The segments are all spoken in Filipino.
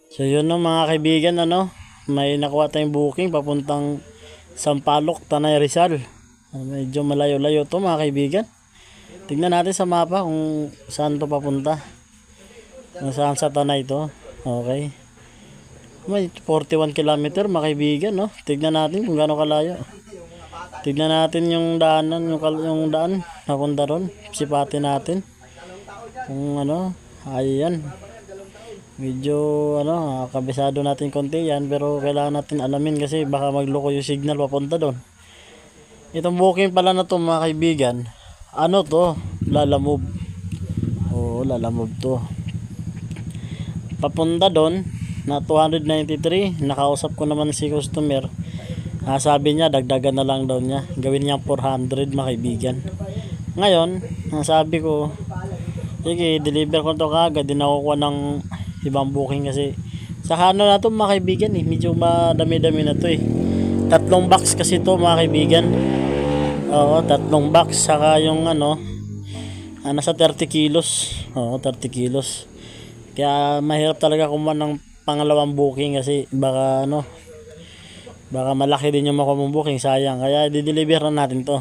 So yun no mga kaibigan, ano, may nakuha tayong booking papuntang Sampaloc, Tanay Rizal. Medyo malayo-layo to mga kaibigan. Tignan natin sa mapa kung saan to papunta. Kung saan sa Tanay to. Okay. May 41 kilometer mga kaibigan, no? Tignan natin kung gaano kalayo. Tignan natin yung daanan, yung daan papunta ron. Sipatin natin. Kung ano, ayan. Medyo ano, kabisado natin konti yan, pero kailangan natin alamin kasi baka magloko yung signal papunta doon. Itong booking pala na to mga kaibigan, ano to, Lalamove. Oo, Lalamove to. Papunta doon na 293, nakausap ko naman si customer. Sabi niya dagdagan na lang daw niya, gawin niya 400 mga kaibigan. Ngayon, sabi ko, sige, deliver ko to kagad, din ako ng ibang booking kasi sa ano na to mga kaibigan medyo madami-dami na to 3 box kasi to mga kaibigan. Oo, 3 box saka yung ano, nasa 30 kilos. Oo, 30 kilos. Kaya mahirap talaga kumuha ng pangalawang booking kasi baka ano, baka malaki din yung makuha mong booking, sayang. Kaya di-deliver na natin to.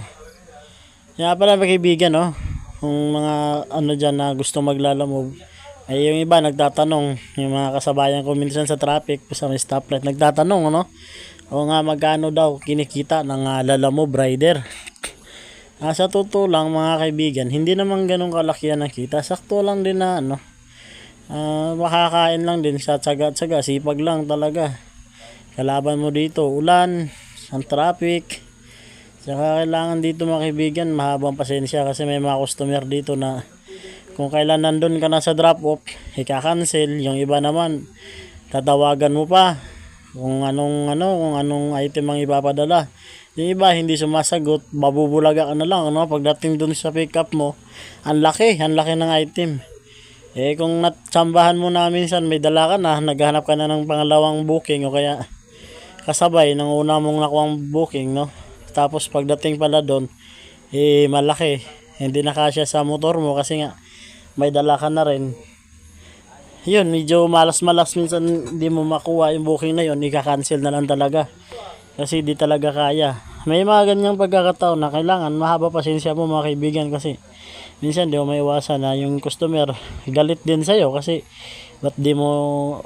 Kaya pala mga kaibigan, no, kung mga ano dyan na gusto Lalamove, ay yung iba nagtatanong, yung mga kasabayan ko minsan sa traffic sa may stoplight nagtatanong, ano, o nga magkano daw kinikita ng Lalamove rider. Sa totoo lang mga kaibigan, hindi naman ganun kalaki ang kita, sakto lang din na ano, makakain lang din sa tsaga-tsaga, sipag lang talaga. Kalaban mo dito ulan, ang traffic, saka kailangan dito mga kaibigan mahabang pasensya kasi may mga customer dito na kung kailan nandun ka na sa drop off, ika-cancel. Yung iba naman tatawagan mo pa kung anong item ang ipapadala. Yung iba hindi sumasagot, mabubulaga ka na lang, ano, pagdating dun sa pick up mo, ang laki ng item. Kung natsambahan mo na minsan may dala ka na, naghahanap ka na ng pangalawang booking o kaya kasabay ng una mong nakuhang booking, no? Tapos pagdating pala doon, malaki, hindi na kasya sa motor mo kasi nga may dala ka na rin. Yun, medyo malas-malas minsan hindi mo makuha yung booking na yun, ika-cancel na lang talaga. Kasi di talaga kaya. May mga ganyang pagkakataon na kailangan mahaba pasensya mo mga kaibigan kasi minsan di mo maiwasan na yung customer galit din sa'yo kasi ba't di mo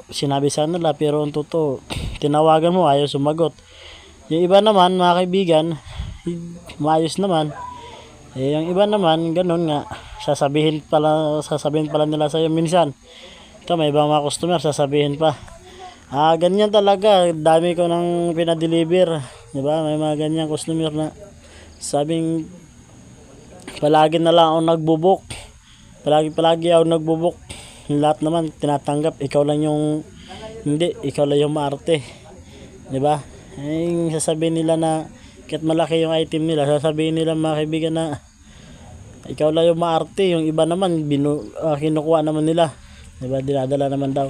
sinabi sa nila, pero ang totoo, tinawagan mo ayaw sumagot. Yung iba naman mga kaibigan, maayos naman. Yung iba naman ganun nga, sasabihin pala nila sa'yo minsan. Ito may ibang mga customer sasabihin pa, ganyan talaga, dami ko nang pinadeliver, diba? May mga ganyang customer na sabing palagi na lang ako nagbubuk, palagi ako nagbubuk, lahat naman tinatanggap, ikaw lang yung hindi, ikaw lang yung maarte, diba? Yung sasabihin nila na kahit malaki yung item nila, sasabihin nila mga kaibigan na ikaw lang yung maarte, yung iba naman kinukuha naman nila, diba? Dinadala naman daw.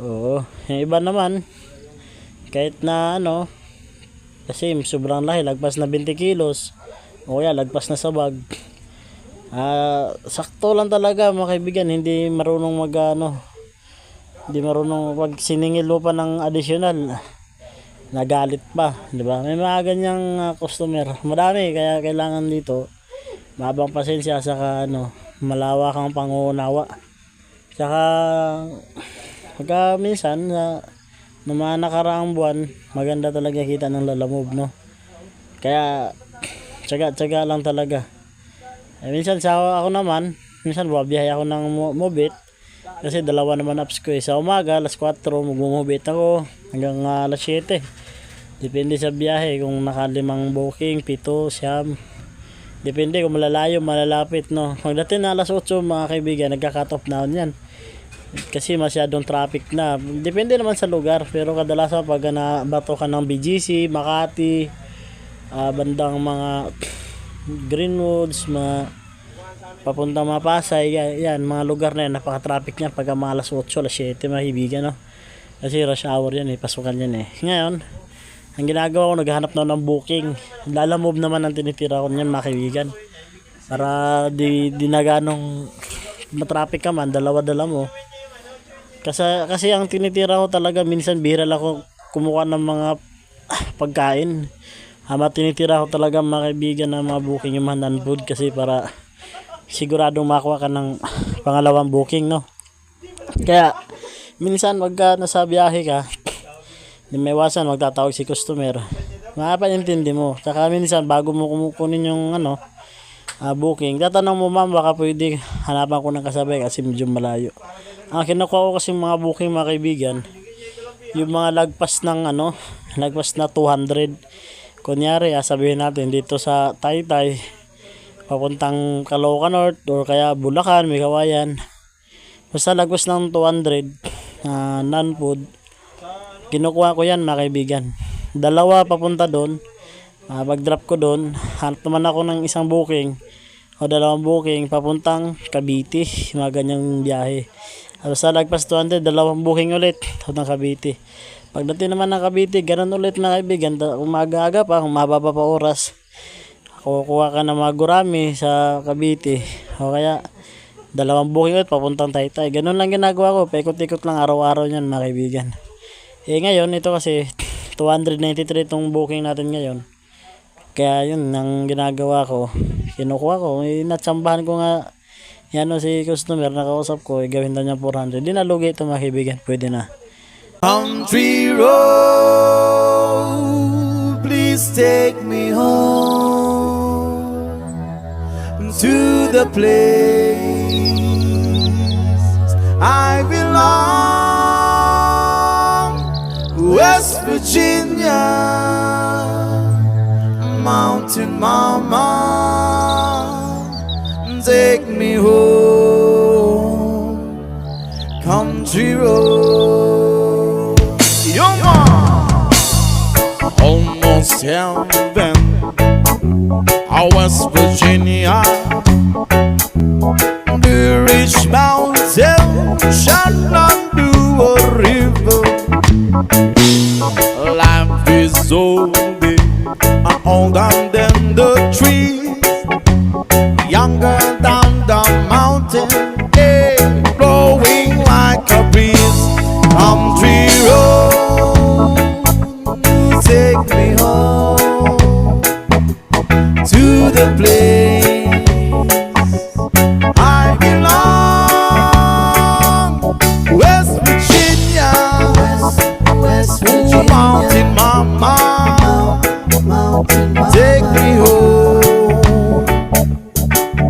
Oo, yung iba naman kahit na ano, kasi sobrang laki, lagpas na 20 kilos o kaya lagpas na sa bag, sakto lang talaga mga kaibigan, hindi marunong hindi marunong, pag siningil mo pa ng additional nagalit pa, di ba? May mga ganyang customer, madami, kaya kailangan dito mabang pasensya saka malawak ang pangunawa. Saka pagka minsan na mga nakaraang buwan, maganda talaga kita ng Lalamove, no? Kaya tsaga-tsaga lang talaga. Minsan ako naman, minsan bumabiyahe ako ng Mobit kasi dalawa naman apps ko. Sa umaga alas 4 magmo-Mobit ako hanggang alas 7. Depende sa biyahe, kung nakalimang booking, 7, siyam. Depende kung malalayo, malalapit, no? Pagdating na alas 8 mga kaibigan, nagka-cut off na yan. Kasi masyadong traffic na. Depende naman sa lugar, pero kadalasan pag nabato ka ng BGC, Makati, bandang mga Greenwoods, papuntang Mapasay, yan, mga lugar na yan, napaka-traffic niya pag mga alas 8, alas 7 mga kaibigan, no? Kasi rush hour yan, pasukan yan. Ngayon, ang ginagawa ko, naghahanap na ng booking. Lalamove naman ang tinitira ko niyan mga kaibigan, para di na ganong matraffic ka man, dala mo. Kasi ang tinitira ko talaga, minsan bihira lang ako kumuha ng mga pagkain. Tinitira ko talaga mga kaibigan ng mga booking yung mga non-food, kasi para siguradong makuha ka ng pangalawang booking, no? Kaya minsan wagka nasa biyahe ka, di may iwasan magtatawag si customer, mapaintindi mo. Tsaka minsan bago mo kumukunin yung booking, tatanong mo, ma'am, baka pwede hanapan ko ng kasabay kasi medyo malayo. Ang kinukuha ko kasi mga booking mga kaibigan, yung mga lagpas ng lagpas na 200. Kunyari, sabihin natin dito sa Taytay papuntang Caloocan North or kaya Bulacan, may Kawayan, basta lagpas ng 200 non-food, kinukuha ko yan mga kaibigan. Dalawa papunta doon, pag-drop ko doon, hanap naman ako ng isang booking o dalawang booking papuntang Cavite, mga ganyang biyahe. Sa lagpas 200, dalawang booking ulit papuntang Cavite. Pagdating naman ng Cavite, ganun ulit mga kaibigan, umaga-aga pa, mababa pa oras, kukuha ka ng mga gurami sa Cavite o kaya dalawang booking ulit papuntang Taytay. Ganun lang ginagawa ko, paikot-ikot lang araw-araw yan mga kaibigan. Ngayon ito kasi 293 itong booking natin ngayon. Kaya yun ang ginagawa ko, kinukuha ko, natsambahan ko nga yan si customer, nakausap ko, gawin daw niya 400. Di nalugi ito mga kaibigan, pwede na. Country road, please take me home to the place I belong, West Virginia, Mountain Mama, take me home, country road. Almost heaven, West Virginia, the rich mountain shall undo a river. Life is older and older than the trees, younger than the mountain, blowing like a breeze. Country road, take me home to the place I belong, West Virginia, West Virginia. Mountain Mama, take me home,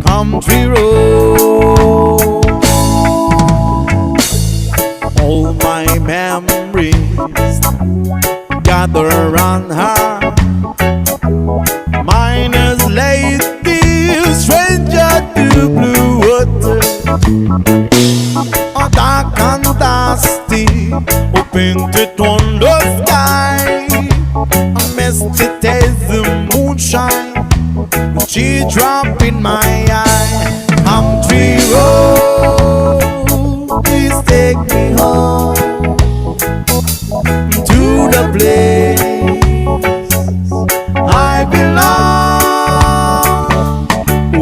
country road. All my memories gather around her, miners lady, stranger to blue water, dark and dusty, painted on the sky, misty the moonshine, she drop in my eye. Country road, please take me home to the place I belong,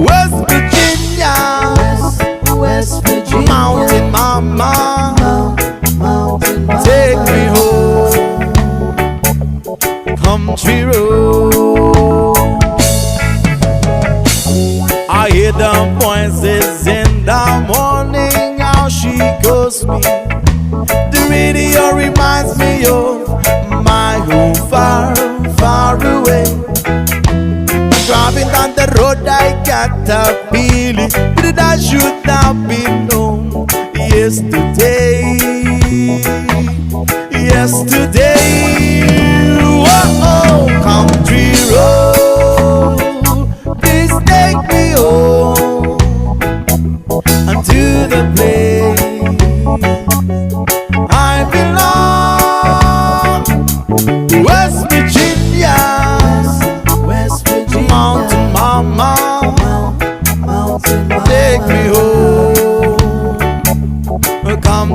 West Virginia, West Virginia. Mountain Mama, take me home, country road. I hear the voices in the morning, how she calls me. The radio reminds me of my home far, far away. Driving down the road, I got a feeling that I should not be known yesterday. Yesterday, oh, country road, please take me home unto the place I belong, West Virginia, West Virginia. Mountain Mama, take me home, come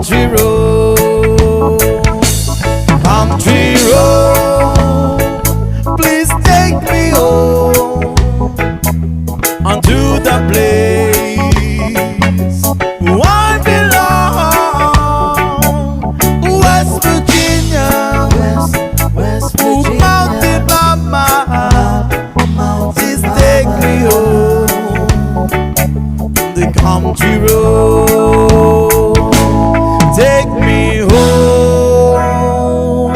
take me home,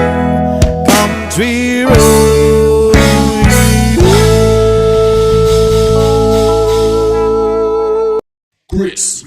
country road. Chris.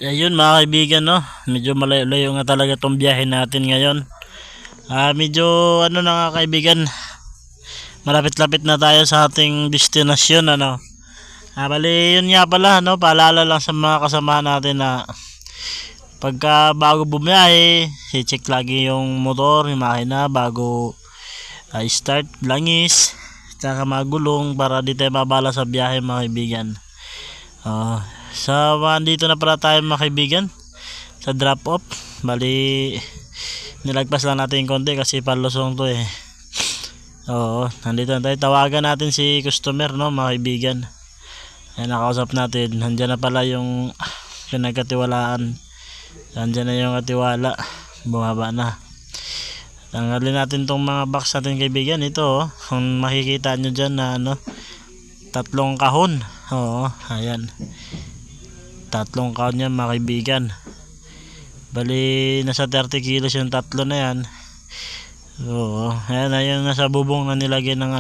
Ayun mga kaibigan, no, medyo malayo nga talaga tong biyahe natin ngayon. Medyo ano na nga kaibigan, malapit-lapit na tayo sa ating destinasyon, ano. Bali yun nga pala, no, paalala lang sa mga kasama natin na pagka bago bumiyahe, i-check lagi yung motor, yung makina bago start, langis, tsaka magulong para di tayo mabala sa biyahe mga kaibigan. Dito na pala tayo mga kaibigan sa drop off. Bali nilagpas lang natin yung konti kasi palusong to eh. Nandito na tayo. Tawagan natin si customer, no mga kaibigan. Ayan, nakausap natin. Nandiyan na pala yung pinagkatiwalaan. Nandiyan na yung katiwala. Bumaba na. Tanggalin natin tong mga box natin kaibigan. Ito kung makikita nyo dyan na 3 kahon. Ayan. 3 kahon yan mga kaibigan. Bali nasa 30 kilos yung 3 na yan. Ayan, ayan nasa bubong na nilagay ng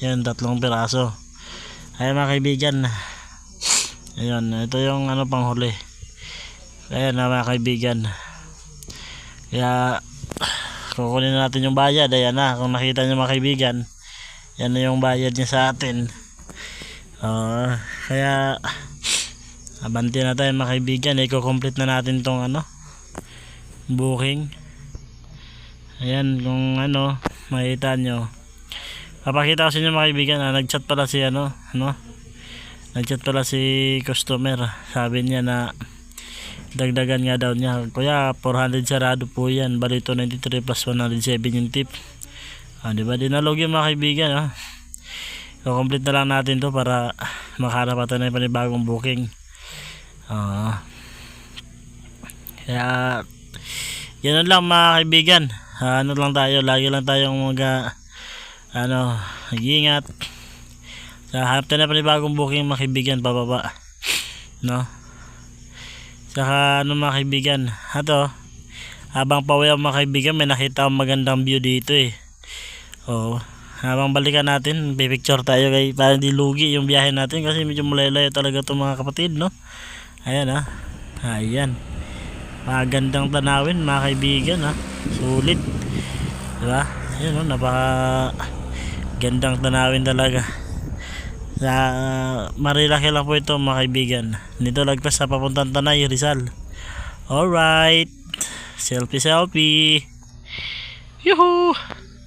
yan 3 piraso. Ayan mga kaibigan. Ayan, ito yung panghuli. Ayan na mga kaibigan. Kaya kukunin natin yung bayad. Ayan na, kung nakita nyo mga kaibigan, yan na yung bayad niya sa atin. Kaya abanti na tayo mga kaibigan. I-complete na natin tong booking. Ayan, kung makita nyo, papakita ko sa inyo mga kaibigan. Nagchat pala si nagchat pala si customer. Sabi niya na dagdagan nga daw niya. Kuya, 400 sarado po yan. Bali 293 plus 107 yung tip. Diba dinalog yung mga kaibigan. So complete na lang natin to para makahanap natin na yung panibagong booking. Kaya yan lang mga kaibigan. Lang tayo, lagi lang tayong mag-iingat. Hanap tayo na panibagong booking mga kaibigan, pababa, no? Saka mga kaibigan, habang pauwi mga kaibigan, may nakita akong magandang view dito eh. Habang balikan natin, pipicture tayo para hindi lugi yung biyahe natin kasi medyo malayo talaga itong mga kapatid, no? Ayan ayan, magandang tanawin mga kaibigan, sulit, diba? Ayan, napaka gandang tanawin talaga. Marilaki lang po ito mga kaibigan. Dito lagpas sa papuntang Tanay, Rizal. Alright, selfie. Yuhuu.